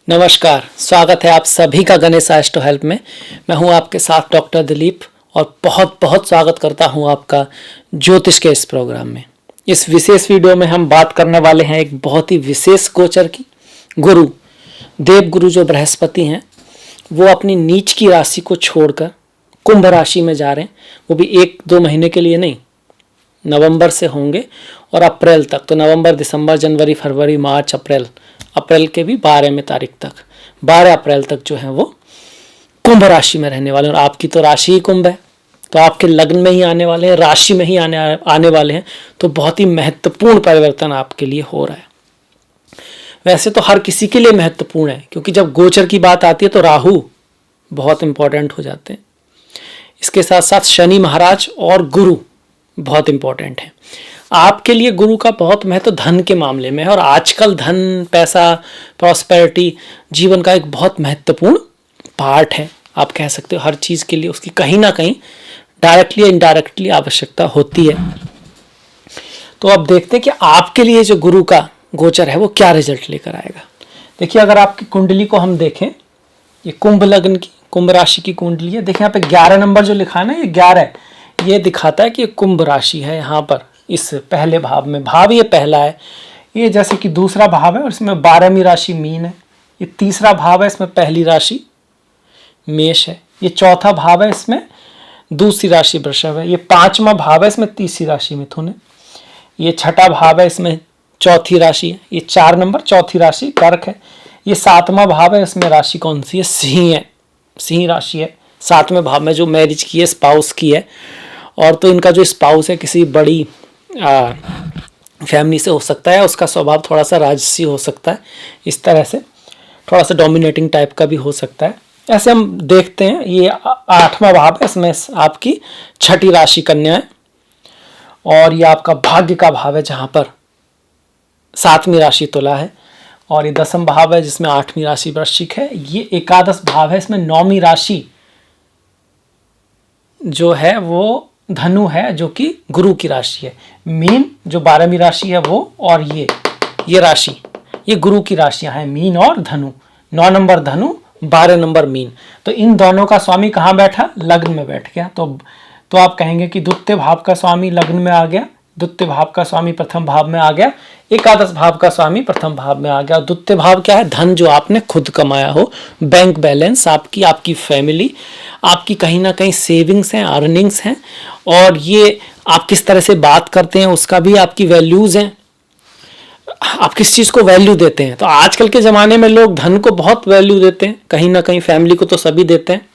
नमस्कार, स्वागत है आप सभी का गणेश एस्ट्रो हेल्प में। मैं हूं आपके साथ डॉक्टर दिलीप और बहुत बहुत स्वागत करता हूं आपका ज्योतिष के इस प्रोग्राम में। इस विशेष वीडियो में हम बात करने वाले हैं एक बहुत ही विशेष गोचर की। गुरु, देव गुरु जो बृहस्पति हैं, वो अपनी नीच की राशि को छोड़कर कुंभ राशि में जा रहे हैं। वो भी 1-2 महीने के लिए नहीं, नवंबर से होंगे और अप्रैल तक। तो नवंबर, दिसंबर, जनवरी, फरवरी, मार्च, अप्रैल के भी 12वें तारीख तक, 12 अप्रैल तक जो है वो कुंभ राशि में रहने वाले हैं। और आपकी तो राशि ही कुंभ है, तो आपके लग्न में ही आने वाले हैं, राशि में ही आने वाले हैं। तो बहुत ही महत्वपूर्ण परिवर्तन आपके लिए हो रहा है। वैसे तो हर किसी के लिए महत्वपूर्ण है, क्योंकि जब गोचर की बात आती है तो राहु बहुत इंपॉर्टेंट हो जाते हैं। इसके साथ साथ शनि महाराज और गुरु बहुत इंपॉर्टेंट है। आपके लिए गुरु का बहुत महत्व धन के मामले में है, और आजकल धन, पैसा, प्रॉस्पेरिटी जीवन का एक बहुत महत्वपूर्ण पार्ट है। आप कह सकते हो हर चीज़ के लिए उसकी कहीं ना कहीं डायरेक्टली या इनडायरेक्टली आवश्यकता होती है। तो अब देखते हैं कि आपके लिए जो गुरु का गोचर है वो क्या रिजल्ट लेकर आएगा। देखिए, अगर आपकी कुंडली को हम देखें, ये कुंभ लग्न की, कुंभ राशि की कुंडली है। देखिए यहाँ पे 11 नंबर जो लिखा है ना, ये 11 ये दिखाता है कि ये कुंभ राशि है। यहाँ पर इस पहले भाव में, भाव ये पहला है, ये जैसे कि दूसरा भाव है और इसमें 12वीं राशि मीन है। ये तीसरा भाव है, इसमें पहली राशि मेष है। ये चौथा भाव है, इसमें दूसरी राशि वृषभ है। ये 5वां भाव है, इसमें तीसरी राशि मिथुन है। ये छठा भाव है, इसमें चौथी राशि है। ये 4 नंबर चौथी राशि कर्क है। ये 7वां भाव है, इसमें राशि कौन सी है? सिंह है, सिंह राशि है। 7वें भाव में जो मैरिज की है, स्पाउस की है। और तो इनका जो स्पाउस है किसी बड़ी फैमिली से हो सकता है, उसका स्वभाव थोड़ा सा राजसी हो सकता है, इस तरह से थोड़ा सा डोमिनेटिंग टाइप का भी हो सकता है। ऐसे हम देखते हैं। ये 8वां भाव है, इसमें आपकी छठी राशि कन्या है। और ये आपका भाग्य का भाव है, जहां पर 7वीं राशि तुला है। और ये 10वां भाव है, जिसमें 8वीं राशि वृश्चिक है। ये एकादश भाव है, इसमें 9वीं राशि जो है वो धनु है, जो कि गुरु की राशि है। मीन जो 12वीं राशि है वो, और ये राशि, ये गुरु की राशियां हैं, मीन और धनु। 9 नंबर धनु, 12 नंबर मीन। तो इन दोनों का स्वामी कहाँ बैठा? लग्न में बैठ गया। तो आप कहेंगे कि द्वितीय भाव का स्वामी लग्न में आ गया, द्वितीय भाव का स्वामी प्रथम भाव में आ गया, एकादश भाव का स्वामी प्रथम भाव में आ गया। द्वितीय भाव क्या है? धन जो आपने खुद कमाया हो, बैंक बैलेंस आपकी फैमिली, आपकी कहीं ना कहीं सेविंग्स हैं, अर्निंग्स हैं। और ये आप किस तरह से बात करते हैं, उसका भी आपकी वैल्यूज हैं। आप किस चीज़ को वैल्यू देते हैं। तो आजकल के ज़माने में लोग धन को बहुत वैल्यू देते हैं, कहीं ना कहीं फैमिली को तो सभी देते हैं।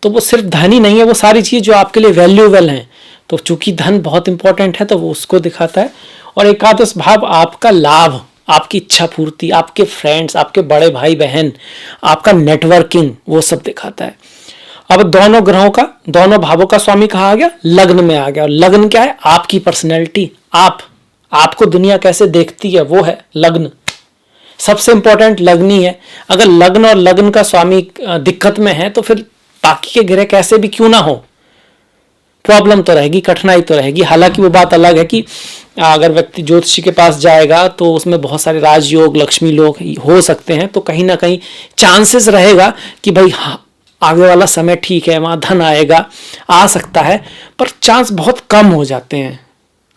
तो वो सिर्फ धन ही नहीं है, वो सारी चीज़ जो आपके लिए वैल्यूएबल हैं। तो चूंकि धन बहुत इंपॉर्टेंट है, तो वो उसको दिखाता है। और एकादश भाव आपका लाभ, आपकी इच्छा पूर्ति, आपके फ्रेंड्स, आपके बड़े भाई बहन, आपका नेटवर्किंग, वो सब दिखाता है। अब दोनों ग्रहों का, दोनों भावों का स्वामी कहाँ आ गया? लग्न में आ गया। और लग्न क्या है? आपकी पर्सनैलिटी, आपको दुनिया कैसे देखती है, वो है लग्न। सबसे इंपॉर्टेंट लग्न ही है। अगर लग्न और लग्न का स्वामी दिक्कत में है, तो फिर बाकी के ग्रह कैसे भी क्यों ना हो, प्रॉब्लम तो रहेगी, कठिनाई तो रहेगी। हालांकि वो बात अलग है कि अगर व्यक्ति ज्योतिषी के पास जाएगा तो उसमें बहुत सारे राजयोग, लक्ष्मी योग हो सकते हैं। तो कहीं ना कहीं चांसेस रहेगा कि भाई हाँ, आगे वाला समय ठीक है, वहाँ धन आएगा, आ सकता है, पर चांस बहुत कम हो जाते हैं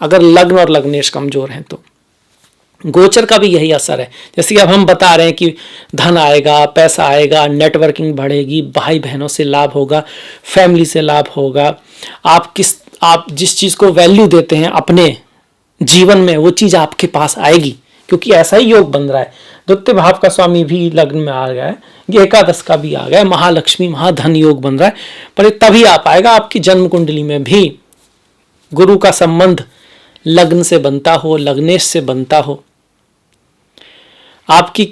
अगर लग्न और लग्नेश कमजोर हैं। तो गोचर का भी यही असर है। जैसे कि अब हम बता रहे हैं कि धन आएगा, पैसा आएगा, नेटवर्किंग बढ़ेगी, भाई बहनों से लाभ होगा, फैमिली से लाभ होगा। आप जिस चीज़ को वैल्यू देते हैं अपने जीवन में, वो चीज़ आपके पास आएगी, क्योंकि ऐसा ही योग बन रहा है। द्वितीय भाव का स्वामी भी लग्न में आ गया है, ये एकादश का भी आ गया है, महालक्ष्मी महाधन योग बन रहा है। पर तभी आ पाएगा आपकी जन्म कुंडली में भी गुरु का संबंध लग्न से बनता हो, लग्नेश से बनता हो। आपकी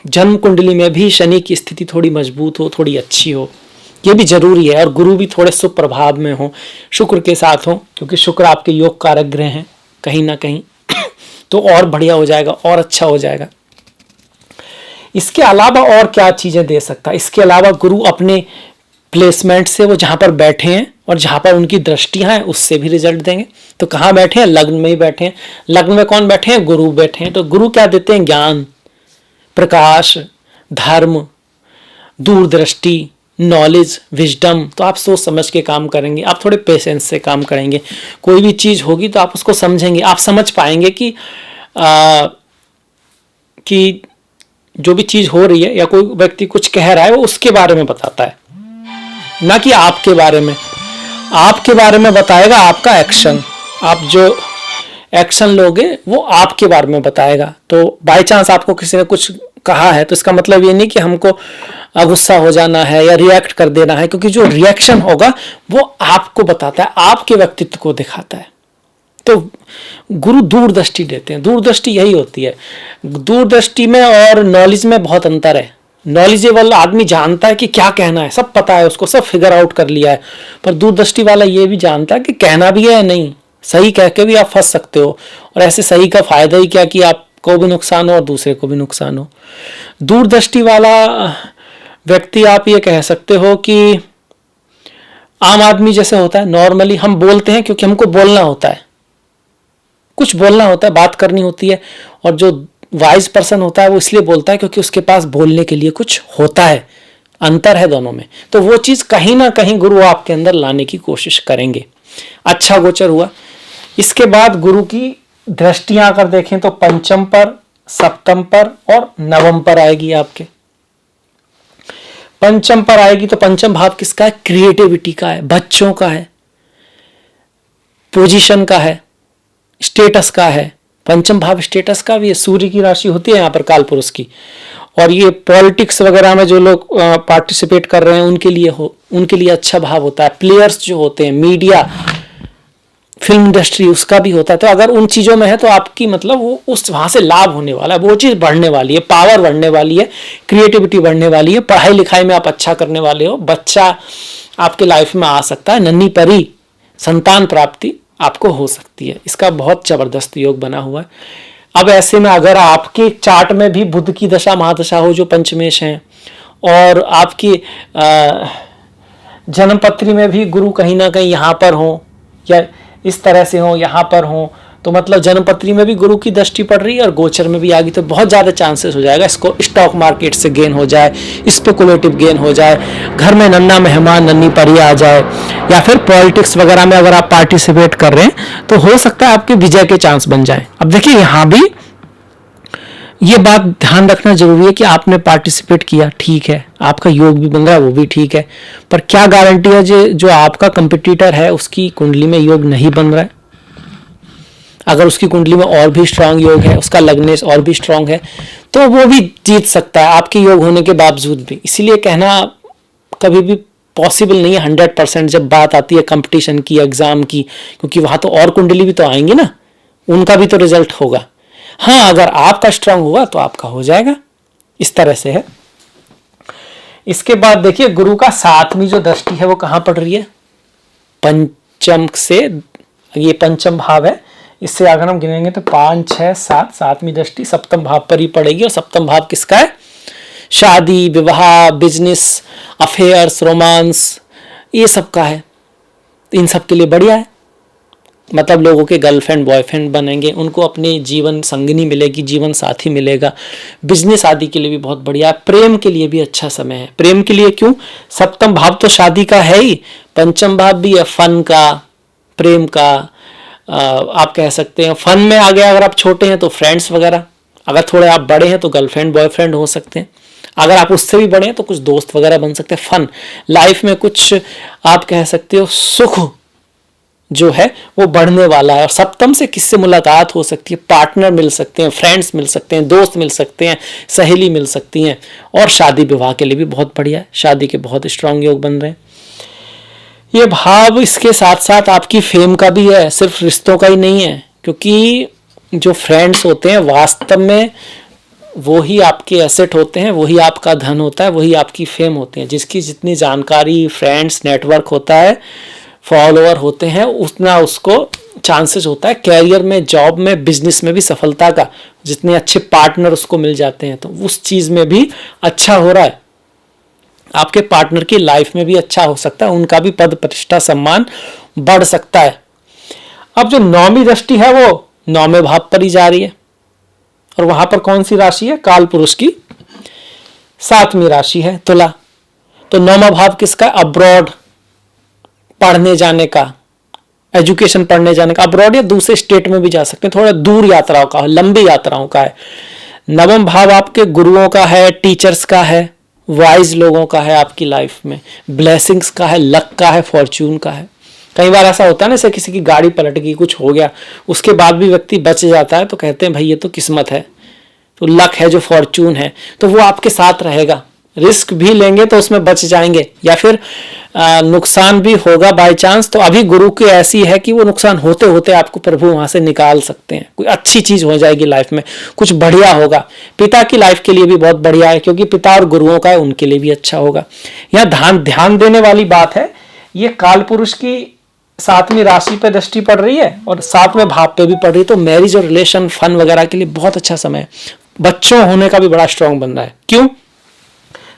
जन्म कुंडली में भी शनि की स्थिति थोड़ी मजबूत हो, थोड़ी अच्छी हो, ये भी जरूरी है। और गुरु भी थोड़े सुप्रभाव में हो, शुक्र के साथ हो, क्योंकि शुक्र आपके योग कारक ग्रह हैं कहीं ना कहीं। तो और बढ़िया हो जाएगा, और अच्छा हो जाएगा। इसके अलावा और क्या चीजें दे सकता है? इसके अलावा गुरु अपने प्लेसमेंट से, वो जहां पर बैठे हैं और जहां पर उनकी दृष्टियां हैं, उससे भी रिजल्ट देंगे। तो कहाँ बैठे हैं? लग्न में ही बैठे हैं। लग्न में कौन बैठे हैं? गुरु बैठे हैं। तो गुरु क्या देते हैं? ज्ञान, प्रकाश, धर्म, दूरदृष्टि, नॉलेज, विजडम। तो आप सोच समझ के काम करेंगे, आप थोड़े पेशेंस से काम करेंगे। कोई भी चीज़ होगी तो आप उसको समझेंगे, आप समझ पाएंगे कि जो भी चीज़ हो रही है या कोई व्यक्ति कुछ कह रहा है वो उसके बारे में बताता है, ना कि आपके बारे में। आपके बारे में बताएगा आपका एक्शन, आप जो एक्शन लोगे वो आपके बारे में बताएगा। तो बाय चांस आपको किसी ने कुछ कहा है तो इसका मतलब ये नहीं कि हमको गुस्सा हो जाना है या रिएक्ट कर देना है, क्योंकि जो रिएक्शन होगा वो आपको बताता है, आपके व्यक्तित्व को दिखाता है। तो गुरु दूरदृष्टि देते हैं। दूरदृष्टि यही होती है। दूरदृष्टि में और नॉलेज में बहुत अंतर है। नॉलेजेबल आदमी जानता है कि क्या कहना है, सब पता है उसको, सब फिगर आउट कर लिया है। पर दूरदृष्टि वाला ये भी जानता है कि कहना भी है या नहीं, सही कह के भी आप फंस सकते हो, और ऐसे सही का फायदा ही क्या कि आपको भी नुकसान हो और दूसरे को भी नुकसान हो। दूरदृष्टि वाला व्यक्ति आप ये कह सकते हो कि आम आदमी जैसे होता है। नॉर्मली हम बोलते हैं क्योंकि हमको बोलना होता है, कुछ बोलना होता है, बात करनी होती है। और जो वाइज पर्सन होता है वो इसलिए बोलता है क्योंकि उसके पास बोलने के लिए कुछ होता है। अंतर है दोनों में। तो वो चीज कहीं ना कहीं गुरु आपके अंदर लाने की कोशिश करेंगे। अच्छा गोचर हुआ। इसके बाद गुरु की दृष्टियां अगर देखें तो पंचम पर, सप्तम पर और नवम पर आएगी आपके। पंचम पर आएगी तो पंचम भाव किसका है? क्रिएटिविटी का है, बच्चों का है, पोजीशन का है, स्टेटस का है। पंचम भाव स्टेटस का भी है। सूर्य की राशि होती है यहाँ पर काल पुरुष की। और ये पॉलिटिक्स वगैरह में जो लोग पार्टिसिपेट कर रहे हैं उनके लिए अच्छा भाव होता है। प्लेयर्स जो होते हैं, मीडिया, फिल्म इंडस्ट्री, उसका भी होता है। तो अगर उन चीजों में है तो आपकी मतलब वो उस वहां से लाभ होने वाला है, वो चीज बढ़ने वाली है, पावर बढ़ने वाली है, क्रिएटिविटी बढ़ने वाली है, पढ़ाई लिखाई में आप अच्छा करने वाले हो, बच्चा आपके लाइफ में आ सकता है, नन्ही परी संतान प्राप्ति आपको हो सकती है। इसका बहुत जबरदस्त योग बना हुआ है। अब ऐसे में अगर आपके चार्ट में भी बुध की दशा महादशा हो जो पंचमेश है, और आपकी जन्मपत्री में भी गुरु कहीं ना कहीं यहाँ पर हो या इस तरह से हो, यहाँ पर हो, तो मतलब जन्मपत्री में भी गुरु की दृष्टि पड़ रही है और गोचर में भी आ गई, तो बहुत ज़्यादा चांसेस हो जाएगा इसको स्टॉक मार्केट से गेन हो जाए, स्पेकुलेटिव गेन हो जाए, घर में नन्ना मेहमान नन्ही परी आ जाए, या फिर पॉलिटिक्स वगैरह में अगर आप पार्टिसिपेट कर रहे हैं तो हो सकता है आपके विजय के चांस बन जाए। अब देखिए यहाँ भी ये बात ध्यान रखना जरूरी है कि आपने पार्टिसिपेट किया, ठीक है, आपका योग भी बन रहा है, वो भी ठीक है, पर क्या गारंटी है जो आपका कंपटीटर है उसकी कुंडली में योग नहीं बन रहा है? अगर उसकी कुंडली में और भी स्ट्रांग योग है, उसका लग्नेश और भी स्ट्रांग है, तो वो भी जीत सकता है आपके योग होने के बावजूद भी। इसीलिए कहना कभी भी पॉसिबल नहीं है 100% जब बात आती है कंपटीशन की, एग्जाम की, क्योंकि वहां तो और कुंडली भी तो आएंगी ना, उनका भी तो रिजल्ट होगा। हाँ, अगर आपका स्ट्रांग हुआ तो आपका हो जाएगा। इस तरह से है। इसके बाद देखिए गुरु का सातवीं जो दृष्टि है वो कहां पड़ रही है? पंचम से, ये पंचम भाव है, इससे अगर हम गिनेंगे तो 5, 6, 7, सातवीं दृष्टि सप्तम भाव पर ही पड़ेगी। और सप्तम भाव किसका है? शादी, विवाह, बिजनेस, अफेयर्स, रोमांस, ये सब का है। इन सब के लिए बढ़िया है। मतलब लोगों के गर्लफ्रेंड बॉयफ्रेंड बनेंगे, उनको अपनी जीवन संगिनी मिलेगी, जीवन साथी मिलेगा। बिजनेस आदि के लिए भी बहुत बढ़िया है। प्रेम के लिए भी अच्छा समय है। प्रेम के लिए क्यों? सप्तम भाव तो शादी का है ही, पंचम भाव भी है फन का, प्रेम का। आप कह सकते हैं फन में आ गया। अगर आप छोटे हैं तो फ्रेंड्स वगैरह, अगर थोड़े आप बड़े हैं तो गर्लफ्रेंड बॉयफ्रेंड हो सकते हैं, अगर आप उससे भी बड़े हैं तो कुछ दोस्त वगैरह बन सकते हैं। फन लाइफ में कुछ आप कह सकते हो सुख जो है वो बढ़ने वाला है। और सप्तम से किससे मुलाकात हो सकती है? पार्टनर मिल सकते हैं, फ्रेंड्स मिल सकते हैं, दोस्त मिल सकते हैं, सहेली मिल सकती हैं। और शादी विवाह के लिए भी बहुत बढ़िया है, शादी के बहुत स्ट्रांग योग बन रहे हैं ये भाव। इसके साथ साथ आपकी फेम का भी है, सिर्फ रिश्तों का ही नहीं है, क्योंकि जो फ्रेंड्स होते हैं वास्तव में वो ही आपके एसेट होते हैं, वही आपका धन होता है, वही आपकी फेम होती है। जिसकी जितनी जानकारी, फ्रेंड्स, नेटवर्क होता है, फॉलोअर होते हैं, उतना उसको चांसेस होता है कैरियर में, जॉब में, बिजनेस में भी सफलता का। जितने अच्छे पार्टनर उसको मिल जाते हैं तो उस चीज में भी अच्छा हो रहा है। आपके पार्टनर की लाइफ में भी अच्छा हो सकता है, उनका भी पद प्रतिष्ठा सम्मान बढ़ सकता है। अब जो नौवीं दृष्टि है वो 9वें भाव पर ही जा रही है, और वहां पर कौन सी राशि है? काल पुरुष की सातवीं राशि है तुला। तो नौवां भाव किसका? अब्रॉड, पढ़ने जाने का, एजुकेशन पढ़ने जाने का, अब्रॉड या दूसरे स्टेट में भी जा सकते हैं, थोड़ा दूर यात्राओं का, लंबी यात्राओं का है। नवम भाव आपके गुरुओं का है, टीचर्स का है, वाइज लोगों का है, आपकी लाइफ में ब्लेसिंग्स का है, लक का है, फॉर्च्यून का है। कई बार ऐसा होता है ना, जैसे किसी की गाड़ी पलट गई, कुछ हो गया, उसके बाद भी व्यक्ति बच जाता है, तो कहते हैं भाई ये तो किस्मत है, तो लक है, जो फॉर्च्यून है, तो वो आपके साथ रहेगा। रिस्क भी लेंगे तो उसमें बच जाएंगे, या फिर नुकसान भी होगा बाय चांस, तो अभी गुरु की ऐसी है कि वो नुकसान होते होते आपको प्रभु वहां से निकाल सकते हैं। कोई अच्छी चीज हो जाएगी लाइफ में, कुछ बढ़िया होगा। पिता की लाइफ के लिए भी बहुत बढ़िया है, क्योंकि पिता और गुरुओं का है, उनके लिए भी अच्छा होगा। यहाँ ध्यान देने वाली बात है, ये काल पुरुष की सातवीं राशि पे दृष्टि पड़ रही है और सातवें भाव पे भी पड़ रही है, तो मैरिज और रिलेशन, फन वगैरह के लिए बहुत अच्छा समय है। बच्चों होने का भी बड़ा स्ट्रांग बन रहा है। क्यों?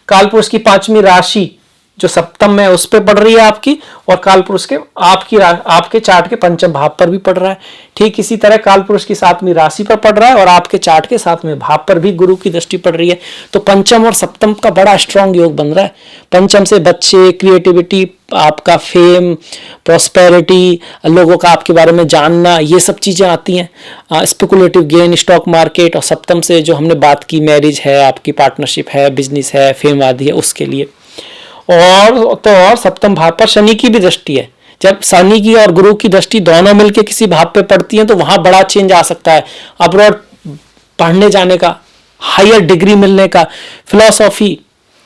कालपुरुष की पांचवी राशि जो सप्तम में उस पर पड़ रही है आपकी, और कालपुरुष के आपके चार्ट के पंचम भाव पर भी पड़ रहा है। ठीक इसी तरह कालपुरुष की सातवीं राशि पर पड़ रहा है और आपके चार्ट के सातवें भाव पर भी गुरु की दृष्टि पड़ रही है। तो पंचम और सप्तम का बड़ा स्ट्रांग योग बन रहा है। पंचम से बच्चे, क्रिएटिविटी, आपका फेम, प्रॉस्पेरिटी, लोगों का आपके बारे में जानना, ये सब चीजें आती हैं। स्पेकुलेटिव गेन, स्टॉक मार्केट, और सप्तम से जो हमने बात की, मैरिज है, आपकी पार्टनरशिप है, बिजनेस है, फेम आदि है, उसके लिए। और सप्तम भाव पर शनि की भी दृष्टि है। जब शनि की और गुरु की दृष्टि दोनों मिलकर किसी भाव पे पड़ती है, तो वहां बड़ा चेंज आ सकता है। अब्रॉड पढ़ने जाने का, हायर डिग्री मिलने का, फिलॉसफी,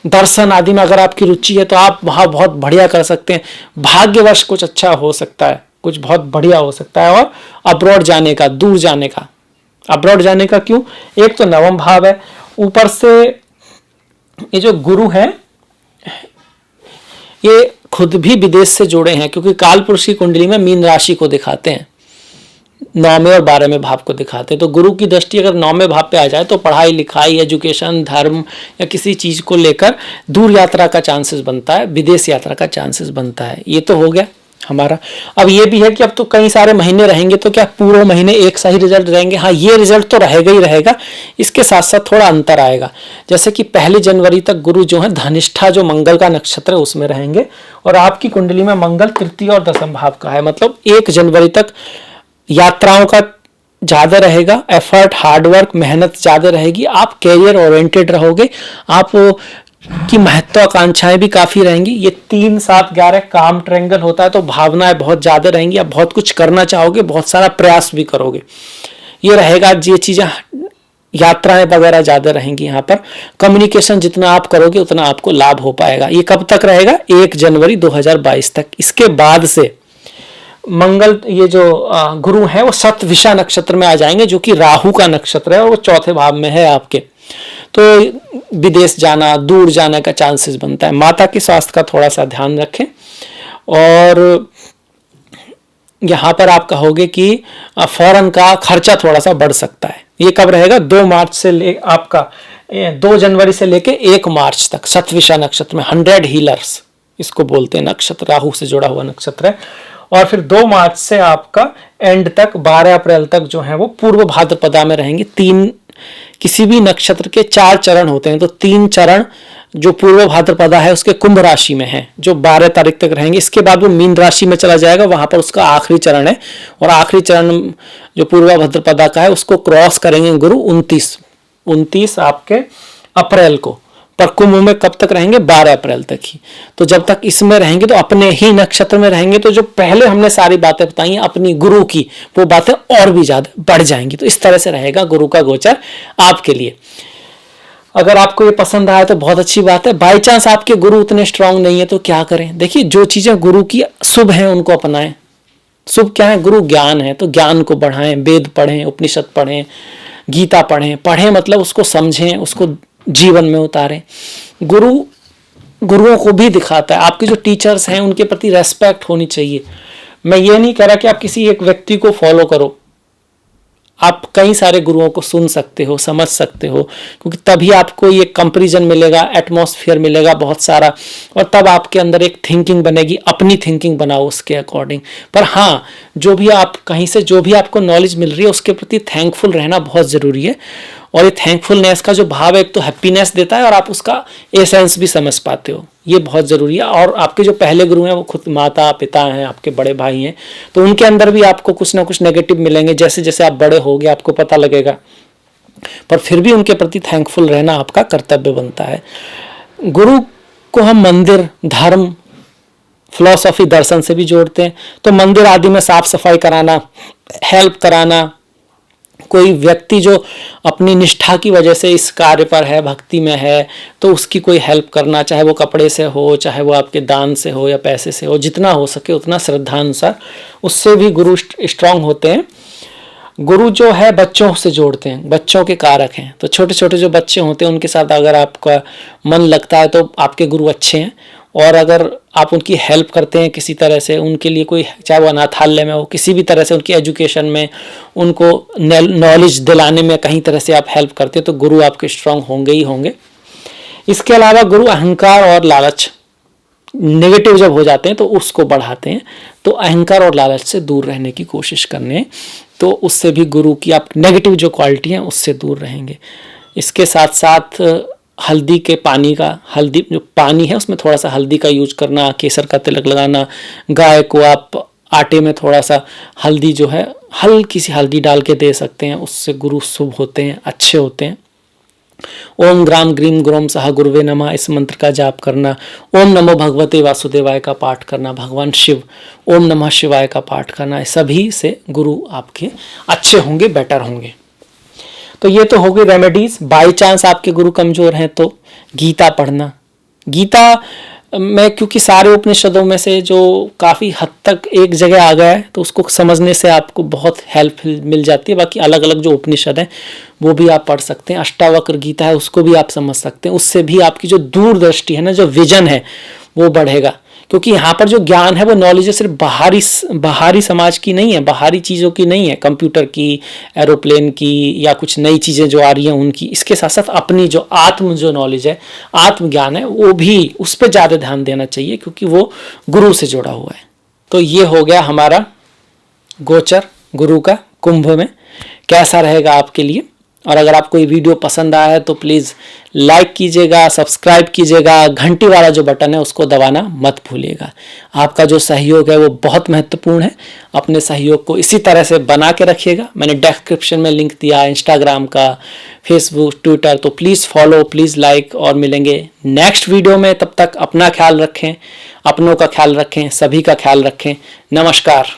दर्शन आदि में अगर आपकी रुचि है तो आप वहां बहुत बढ़िया कर सकते हैं। भाग्यवश कुछ अच्छा हो सकता है, कुछ बहुत बढ़िया हो सकता है। और अब्रॉड जाने का, दूर जाने का, अब्रॉड जाने का क्यों? एक तो नवम भाव है, ऊपर से ये जो गुरु है ये खुद भी विदेश से जुड़े हैं, क्योंकि कालपुरुष की कुंडली में मीन राशि को दिखाते हैं, 9वें और 12वें भाव को दिखाते हैं। तो गुरु की दृष्टि अगर 9वें भाव पे आ जाए तो पढ़ाई लिखाई, एजुकेशन, धर्म या किसी चीज को लेकर दूर यात्रा का चांसेस बनता है, विदेश यात्रा का चांसेस बनता है। ये तो हो गया हमारा। अब ये भी है कि अब तो कई सारे महीने रहेंगे, तो क्या पूरे महीने एक सा ही रिजल्ट रहेंगे? हाँ, ये रिजल्ट तो रहेगा ही रहेगा, इसके साथ साथ थोड़ा अंतर आएगा। जैसे कि 1 जनवरी तक गुरु जो है धनिष्ठा, जो मंगल का नक्षत्र है, उसमें रहेंगे, और आपकी कुंडली में मंगल तृतीय और दशम भाव का है। मतलब 1 जनवरी तक यात्राओं का ज्यादा रहेगा, एफर्ट, हार्डवर्क, मेहनत ज्यादा रहेगी, आप कैरियर ओरिएंटेड रहोगे, आप की महत्वाकांक्षाएं भी काफी रहेंगी। ये 3, 7, 11 काम ट्रायंगल होता है, तो भावनाएं बहुत ज्यादा रहेंगी, आप बहुत कुछ करना चाहोगे, बहुत सारा प्रयास भी करोगे, ये रहेगा। ये चीजें, यात्राएं वगैरह ज्यादा रहेंगी। यहाँ पर कम्युनिकेशन जितना आप करोगे उतना आपको लाभ हो पाएगा। ये कब तक रहेगा? 1 जनवरी 2022 तक। इसके बाद से मंगल, ये जो गुरु है, वो शतभिषा नक्षत्र में आ जाएंगे, जो कि राहु का नक्षत्र है और वो चौथे भाव में है आपके। तो विदेश जाना, दूर जाने का चांसेस बनता है। माता के स्वास्थ्य का थोड़ा सा ध्यान रखें। और यहाँ पर आप कहोगे कि फॉरेन का खर्चा थोड़ा सा बढ़ सकता है। ये कब रहेगा? 2 मार्च से ले आपका 2 जनवरी से लेके 1 मार्च तक शतभिषा नक्षत्र में 100 हीलर्स इसको बोलते हैं, नक्षत्र राहु से जुड़ा हुआ नक्षत्र है। और फिर 2 मार्च से आपका एंड तक 12 अप्रैल तक जो है वो पूर्व भाद्रपदा में रहेंगे। 3 किसी भी नक्षत्र के 4 चरण होते हैं, तो 3 चरण जो पूर्व भाद्रपदा है उसके कुंभ राशि में है, जो 12 तारीख तक रहेंगे। इसके बाद वो मीन राशि में चला जाएगा, वहां पर उसका आखिरी चरण है, और आखिरी चरण जो पूर्व भाद्रपदा का है उसको क्रॉस करेंगे गुरु 29 आपके अप्रैल को। पर कुंभ में कब तक रहेंगे? 12 अप्रैल तक ही। तो जब तक इसमें रहेंगे तो अपने ही नक्षत्र में रहेंगे, तो जो पहले हमने सारी बातें बताई हैं अपनी गुरु की, वो बातें और भी ज्यादा बढ़ जाएंगी। तो इस तरह से रहेगा गुरु का गोचर आपके लिए। अगर आपको ये पसंद आया तो बहुत अच्छी बात है। बाई चांस आपके गुरु उतने स्ट्रांग नहीं है तो क्या करें? देखिए, जो चीजें गुरु की शुभ हैं उनको अपनाएं। शुभ क्या है? गुरु ज्ञान है, तो ज्ञान को बढ़ाएं, वेद पढ़ें, उपनिषद पढ़ें, गीता पढ़ें मतलब उसको समझें, उसको जीवन में उतारें। गुरुओं को भी दिखाता है। आपके जो टीचर्स हैं उनके प्रति रेस्पेक्ट होनी चाहिए। मैं ये नहीं कह रहा कि आप किसी एक व्यक्ति को फॉलो करो, आप कई सारे गुरुओं को सुन सकते हो, समझ सकते हो, क्योंकि तभी आपको ये कंपैरिजन मिलेगा, एटमॉस्फेयर मिलेगा बहुत सारा, और तब आपके अंदर एक थिंकिंग बनेगी। अपनी थिंकिंग बनाओ उसके अकॉर्डिंग। पर हाँ, जो भी आप कहीं से जो भी आपको नॉलेज मिल रही है उसके प्रति थैंकफुल रहना बहुत ज़रूरी है। और ये थैंकफुलनेस का जो भाव है, एक तो हैप्पीनेस देता है और आप उसका एसेंस भी समझ पाते हो, ये बहुत ज़रूरी है। और आपके जो पहले गुरु हैं वो खुद माता पिता हैं, आपके बड़े भाई हैं, तो उनके अंदर भी आपको कुछ ना कुछ नेगेटिव मिलेंगे। जैसे जैसे आप बड़े होगे आपको पता लगेगा, पर फिर भी उनके प्रति थैंकफुल रहना आपका कर्तव्य बनता है। गुरु को हम मंदिर, धर्म, फिलॉसफी, दर्शन से भी जोड़ते हैं। तो मंदिर आदि में साफ सफाई कराना, हेल्प कराना, कोई व्यक्ति जो अपनी निष्ठा की वजह से इस कार्य पर है, भक्ति में है, तो उसकी कोई हेल्प करना, चाहे वो कपड़े से हो, चाहे वो आपके दान से हो या पैसे से हो, जितना हो सके उतना श्रद्धानुसार, उससे भी गुरु स्ट्रांग होते हैं। गुरु जो है बच्चों से जोड़ते हैं, बच्चों के कारक हैं। तो छोटे छोटे जो बच्चे होते हैं उनके साथ अगर आपका मन लगता है तो आपके गुरु अच्छे हैं। और अगर आप उनकी हेल्प करते हैं किसी तरह से, उनके लिए कोई, चाहे वो अनाथालय में हो, किसी भी तरह से उनकी एजुकेशन में, उनको नॉलेज दिलाने में कहीं तरह से आप हेल्प करते हैं, तो गुरु आपके स्ट्रांग होंगे ही होंगे। इसके अलावा गुरु अहंकार और लालच, नेगेटिव जब हो जाते हैं तो उसको बढ़ाते हैं। तो अहंकार और लालच से दूर रहने की कोशिश करने, तो उससे भी गुरु की आप नेगेटिव जो क्वालिटी है उससे दूर रहेंगे। इसके साथ साथ हल्दी के पानी का, हल्दी जो पानी है उसमें थोड़ा सा हल्दी का यूज करना, केसर का तिलक लगाना, गाय को आप आटे में थोड़ा सा हल्दी जो है हल्की सी हल्दी डाल के दे सकते हैं, उससे गुरु शुभ होते हैं, अच्छे होते हैं। ओम ग्राम ग्रीम ग्रोम सह गुरुवे नमः, इस मंत्र का जाप करना। ओम नमो भगवते वासुदेवाय का पाठ करना, भगवान शिव, ओम नमः शिवाय का पाठ करना, सभी से गुरु आपके अच्छे होंगे, बेटर होंगे। तो ये तो हो गई रेमेडीज। बाई चांस आपके गुरु कमजोर हैं तो गीता पढ़ना। गीता में क्योंकि सारे उपनिषदों में से जो काफ़ी हद तक एक जगह आ गया है, तो उसको समझने से आपको बहुत हेल्प मिल जाती है। बाकी अलग अलग जो उपनिषद हैं वो भी आप पढ़ सकते हैं। अष्टावक्र गीता है उसको भी आप समझ सकते हैं। उससे भी आपकी जो दूरदृष्टि है ना, जो विजन है वो बढ़ेगा। क्योंकि यहाँ पर जो ज्ञान है वो नॉलेज सिर्फ बाहरी समाज की नहीं है, बाहरी चीज़ों की नहीं है, कंप्यूटर की, एरोप्लेन की, या कुछ नई चीज़ें जो आ रही हैं उनकी। इसके साथ साथ अपनी जो नॉलेज है, आत्मज्ञान है, वो भी उस पर ज़्यादा ध्यान देना चाहिए क्योंकि वो गुरु से जुड़ा हुआ है। तो ये हो गया हमारा गोचर गुरु का कुंभ में। कैसा रहेगा आपके लिए? और अगर आपको ये वीडियो पसंद आया है तो प्लीज़ लाइक कीजिएगा, सब्सक्राइब कीजिएगा, घंटी वाला जो बटन है उसको दबाना मत भूलिएगा। आपका जो सहयोग है वो बहुत महत्वपूर्ण है। अपने सहयोग को इसी तरह से बना के रखिएगा। मैंने डिस्क्रिप्शन में लिंक दिया है इंस्टाग्राम का, फेसबुक, ट्विटर, तो प्लीज़ फॉलो, प्लीज़ लाइक, और मिलेंगे नेक्स्ट वीडियो में। तब तक अपना ख्याल रखें, अपनों का ख्याल रखें, सभी का ख्याल रखें। नमस्कार।